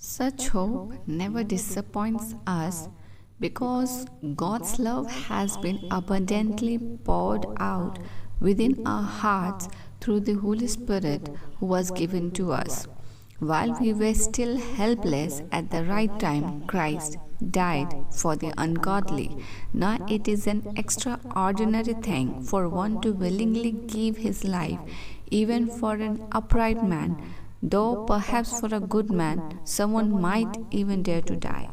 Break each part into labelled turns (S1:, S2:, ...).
S1: Such hope never disappoints us because God's love has been abundantly poured out within our hearts through the Holy Spirit who was given to us. While we were still helpless at the right time, Christ died for the ungodly. Now it is an extraordinary thing for one to willingly give his life, even for an upright man, though perhaps for a good man, someone might even dare to die.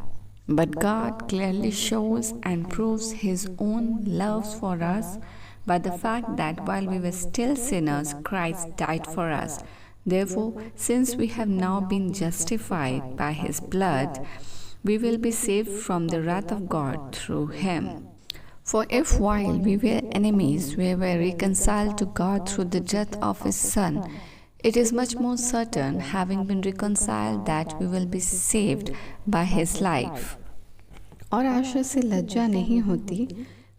S1: But God clearly shows and proves His own love for us by the fact that while we were still sinners, Christ died for us. Therefore, since we have now been justified by His blood, we will be saved from the wrath of God through Him. For if while we were enemies, we were reconciled to God through the death of His Son, it is much more certain, having been reconciled, that we will be saved by His life.
S2: और आशा से लज्जा नहीं होती,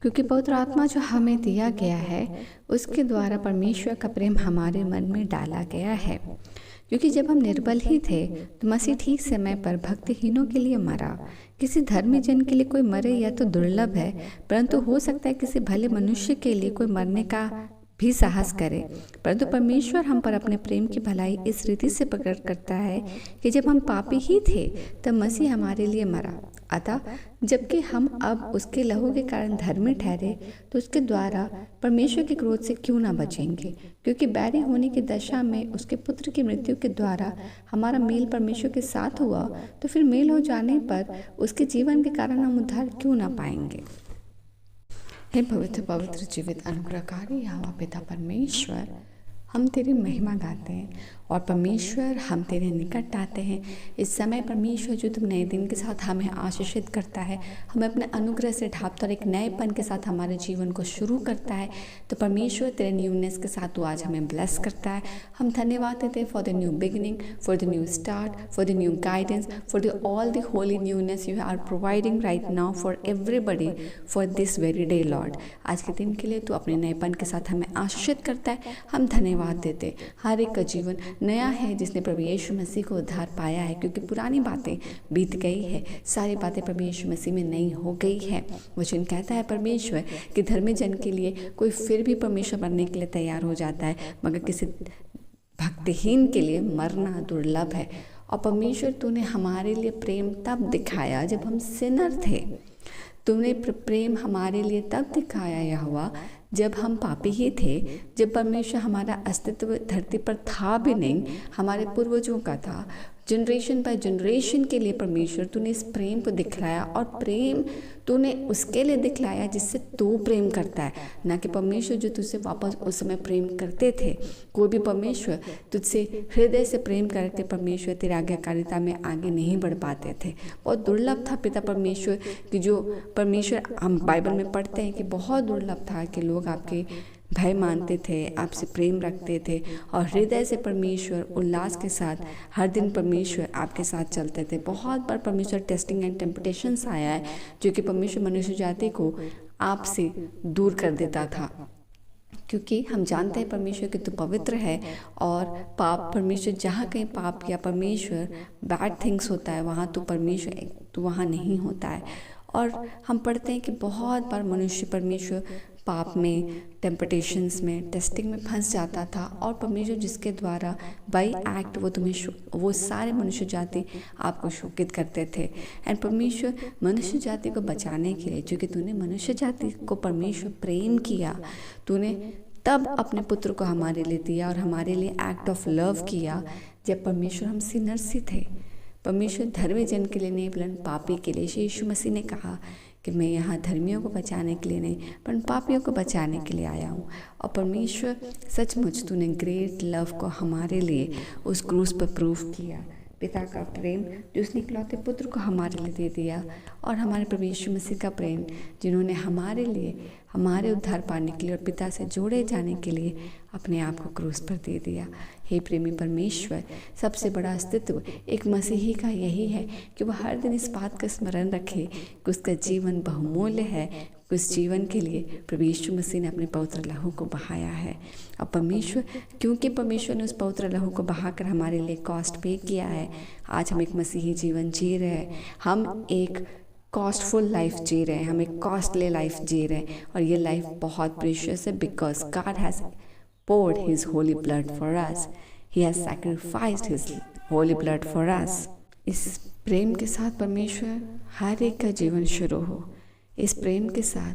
S2: क्योंकि पवित्र आत्मा जो हमें दिया गया है उसके द्वारा परमेश्वर का प्रेम हमारे मन में डाला गया है। क्योंकि जब हम निर्बल ही थे तो मसीह ठीक समय पर भक्तिहीनों के लिए मरा। किसी धर्मी जन के लिए कोई मरे यह तो दुर्लभ है, परंतु हो सकता है किसी भले मनुष्य के लिए कोई मरने का भी साहस करे। परंतु परमेश्वर हम पर अपने प्रेम की भलाई इस रीति से प्रकट करता है कि जब हम पापी ही थे तब मसीह हमारे लिए मरा। अतः जबकि हम अब उसके लहू के कारण धर्मी ठहरे तो उसके द्वारा परमेश्वर के क्रोध से क्यों ना बचेंगे, क्योंकि बैरी होने की दशा में उसके पुत्र की मृत्यु के द्वारा हमारा मेल परमेश्वर के साथ हुआ, तो फिर मेल हो जाने पर उसके जीवन के कारण हम उद्धार क्यों ना पाएंगे। हे पवित्र पवित्र जीवित अनुग्रहकारी यहोवा पिता परमेश्वर, हम तेरी महिमा गाते हैं और परमेश्वर हम तेरे निकट आते हैं। इस समय परमेश्वर जो तुम नए दिन के साथ हमें आशीषित करता है, हमें अपने अनुग्रह से ढापता और एक नएपन के साथ हमारे जीवन को शुरू करता है, तो परमेश्वर तेरे न्यूनेस के साथ तू आज हमें ब्लेस करता है। हम धन्यवाद देते हैं for the new beginning, for the new start, for the new guidance, for the all the holy newness you are providing right now for everybody for this very day lord. आज के दिन के लिए तू अपने नएपन के साथ हमें आशीषित करता है। हम धन्यवाद देते। हर एक का जीवन नया है जिसने प्रभु यीशु मसीह को उद्धार पाया है, क्योंकि पुरानी बातें बीत गई है, सारी बातें प्रभु यीशु मसीह में नई हो गई है। वचन कहता है परमेश्वर कि धर्मी जन के लिए कोई फिर भी परमेश्वर बनने के लिए तैयार हो जाता है, मगर किसी भक्तिहीन के लिए मरना दुर्लभ है। और परमेश्वर तूने हमारे लिए प्रेम तब दिखाया जब हम सिनर थे। तूने प्रेम हमारे लिए तब दिखाया यहोवा जब हम पापी ही थे, जब परमेश्वर हमारा अस्तित्व धरती पर था भी नहीं, हमारे पूर्वजों का था। जनरेशन बाय जनरेशन के लिए परमेश्वर तूने इस प्रेम को दिखलाया, और प्रेम तूने उसके लिए दिखलाया जिससे तू प्रेम करता है, ना कि परमेश्वर जो तुझसे वापस उस समय प्रेम करते थे। कोई भी परमेश्वर तुझसे हृदय से प्रेम करके परमेश्वर तेरी आज्ञाकारिता में आगे नहीं बढ़ पाते थे। बहुत दुर्लभ था पिता परमेश्वर कि जो परमेश्वर हम बाइबल में पढ़ते हैं कि बहुत दुर्लभ था कि लोग आपके भय मानते थे, आपसे प्रेम रखते थे और हृदय से परमेश्वर उल्लास के साथ हर दिन परमेश्वर आपके साथ चलते थे। बहुत बार परमेश्वर टेस्टिंग एंड टेम्पटेशंस आया है जो कि परमेश्वर मनुष्य जाति को आपसे दूर कर देता था, क्योंकि हम जानते हैं परमेश्वर कि तू पवित्र है और पाप परमेश्वर जहाँ कहीं पाप या परमेश्वर बैड थिंग्स होता है वहाँ तो परमेश्वर तो वहाँ नहीं होता है। और हम पढ़ते हैं कि बहुत बार मनुष्य परमेश्वर पाप में, टेम्पटेशंस में, टेस्टिंग में फंस जाता था, और परमेश्वर जिसके द्वारा बाई एक्ट वो सारे मनुष्य जाति आपको शोकित करते थे। एंड परमेश्वर मनुष्य जाति को बचाने के लिए, क्योंकि तूने मनुष्य जाति को परमेश्वर प्रेम किया, तूने तब अपने पुत्र को हमारे लिए दिया और हमारे लिए एक्ट ऑफ लव किया जब परमेश्वर हम सिनर्स ही थे। परमेश्वर धर्मी जन के लिए नहीं बल्कि पापी के लिए। यीशु मसीह ने कहा कि मैं यहाँ धर्मियों को बचाने के लिए नहीं पर पापियों को बचाने के लिए आया हूँ। और परमेश्वर सचमुच तूने ग्रेट लव को हमारे लिए उस क्रूस पर प्रूफ किया। पिता का प्रेम जो उसने इकलौते पुत्र को हमारे लिए दे दिया, और हमारे प्रभु यीशु मसीह का प्रेम जिन्होंने हमारे लिए हमारे उद्धार पाने के लिए और पिता से जोड़े जाने के लिए अपने आप को क्रूस पर दे दिया। हे प्रेमी परमेश्वर, सबसे बड़ा अस्तित्व एक मसीही का यही है कि वह हर दिन इस बात का स्मरण रखे कि उसका जीवन बहुमूल्य है। उस जीवन के लिए प्रभु यीशु मसीह ने अपने पवित्र लहू को बहाया है। और क्योंकि परमेश्वर ने उस पवित्र लहू को बहाकर हमारे लिए कॉस्ट पे किया है, आज हम एक मसीही जीवन जी रहे हैं। हम एक कॉस्टफुल लाइफ जी रहे हैं, हम एक कॉस्टली लाइफ जी रहे हैं, और ये लाइफ बहुत प्रीशियस है because God has poured his holy blood for us. He has sacrificed his holy blood for us. इस प्रेम के साथ परमेश्वर हर एक का जीवन शुरू हो। इस प्रेम के साथ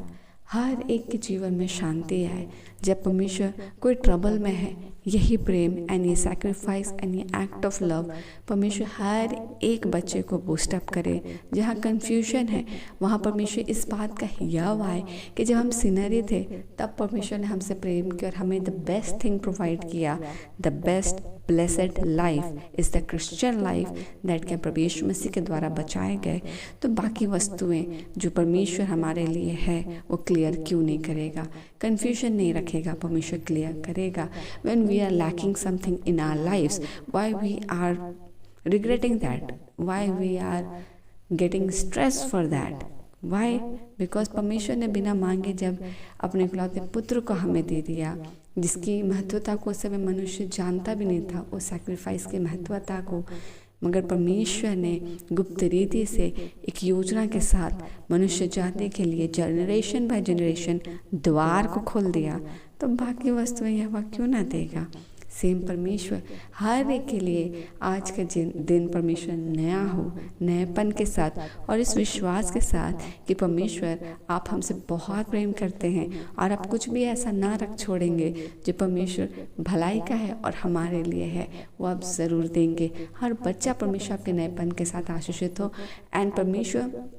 S2: हर एक के जीवन में शांति आए। जब परमेश्वर कोई ट्रबल में है, यही प्रेम एंड ये सैक्रिफाइस एंड ये एक्ट ऑफ लव परमेश्वर हर एक बच्चे को बूस्टअप करे। जहाँ कन्फ्यूजन है वहाँ परमेश्वर इस बात का याव आए कि जब हम सिनरी थे तब परमेश्वर ने हमसे प्रेम किया और हमें द बेस्ट थिंग प्रोवाइड किया। The best blessed life is the Christian life that के प्रभु यीशु मसीह के द्वारा बचाए गए। तो बाकी वस्तुएं जो परमेश्वर हमारे लिए है वो क्लियर क्यों नहीं करेगा, कन्फ्यूजन नहीं रखेगा, परमेश्वर क्लियर करेगा। When we are lacking something in our lives, why we are regretting that, why we are getting stressed for that, why? Because परमेश्वर ने बिना मांगे जब अपने इकलौते पुत्र को हमें दे दिया, जिसकी महत्वता को उस समय मनुष्य जानता भी नहीं था, उस सैक्रिफाइस की महत्वता को, मगर परमेश्वर ने गुप्त रीति से एक योजना के साथ मनुष्य जाति के लिए जनरेशन बाय जनरेशन द्वार को खोल दिया। तो बाकी वस्तुएं यह क्यों ना देगा। सेम परमेश्वर हर एक के लिए आज का दिन परमेश्वर नया हो, नएपन के साथ और इस विश्वास के साथ कि परमेश्वर आप हमसे बहुत प्रेम करते हैं और आप कुछ भी ऐसा ना रख छोड़ेंगे जो परमेश्वर भलाई का है और हमारे लिए है, वो आप ज़रूर देंगे। हर बच्चा परमेश्वर आपके नएपन के साथ आशीषित हो एंड परमेश्वर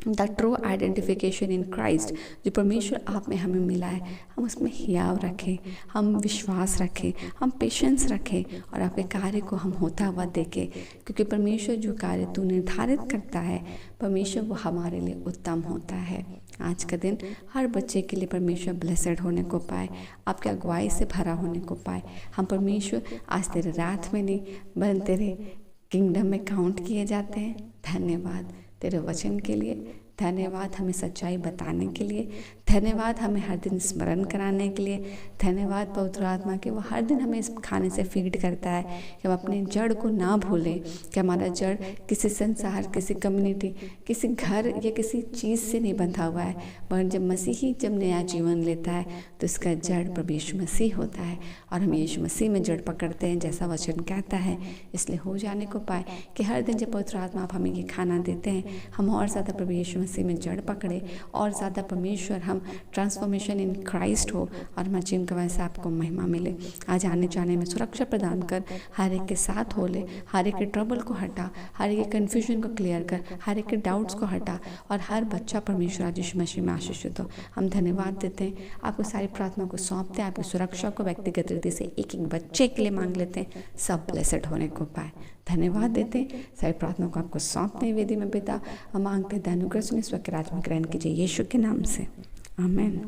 S2: the true identification in Christ जो परमेश्वर आप में हमें मिला है, हम उसमें हियाव रखें, हम विश्वास रखें, हम पेशेंस रखें और आपके कार्य को हम होता हुआ देखें, क्योंकि परमेश्वर जो कार्य तू निर्धारित करता है परमेश्वर वो हमारे लिए उत्तम होता है। आज का दिन हर बच्चे के लिए परमेश्वर ब्लेसेड होने को पाए, आपके अगुवाई से भरा होने को पाए। हम परमेश्वर आज तेरे रात में नहीं बल्कि तेरे किंगडम में काउंट किए जाते हैं। धन्यवाद तेरे वचन के लिए, धन्यवाद हमें सच्चाई बताने के लिए, धन्यवाद हमें हर दिन स्मरण कराने के लिए, धन्यवाद पवित्र आत्मा के वो हर दिन हमें इस खाने से फीड करता है कि हम अपने जड़ को ना भूलें कि हमारा जड़ किसी संसार, किसी कम्युनिटी, किसी घर या किसी चीज़ से नहीं बंधा हुआ है, मगर जब मसीही जब नया जीवन लेता है तो इसका जड़ प्रभु यीशु मसीह होता है और हम यीशु मसीह में जड़ पकड़ते हैं जैसा वचन कहता है। इसलिए हो जाने को पाए कि हर दिन जब पवित्र आत्मा आप हमें ये खाना देते हैं हम और ज़्यादा प्रभु यीशु मसीह में जड़ पकड़े और ज़्यादा परमेश्वर हम ट्रांसफॉर्मेशन इन क्राइस्ट हो और हमारे जीवन की वजह से आपको महिमा मिले। आज आने जाने में सुरक्षा प्रदान कर, हर एक के साथ हो ले, हर एक के ट्रबल को हटा, हर एक के कन्फ्यूजन को क्लियर कर, हर एक के डाउट्स को हटा और हर बच्चा परमेश्वर आज यीशु मसीह में आशीषित हो। हम धन्यवाद देते हैं, आपको सारी प्रार्थना को सौंपते हैं, आपकी सुरक्षा को व्यक्तिगत रीति से एक एक बच्चे के लिए मांग लेते हैं, सब ब्लेसेड होने को पाए। धन्यवाद देते हैं, सारी प्रार्थना को आपको सौंपते हैं वेदी में पिता। हम मांगते हैं अनुग्रह सुनिए, स्वके राज में ग्रहण कीजिए यीशु के नाम से, आमीन।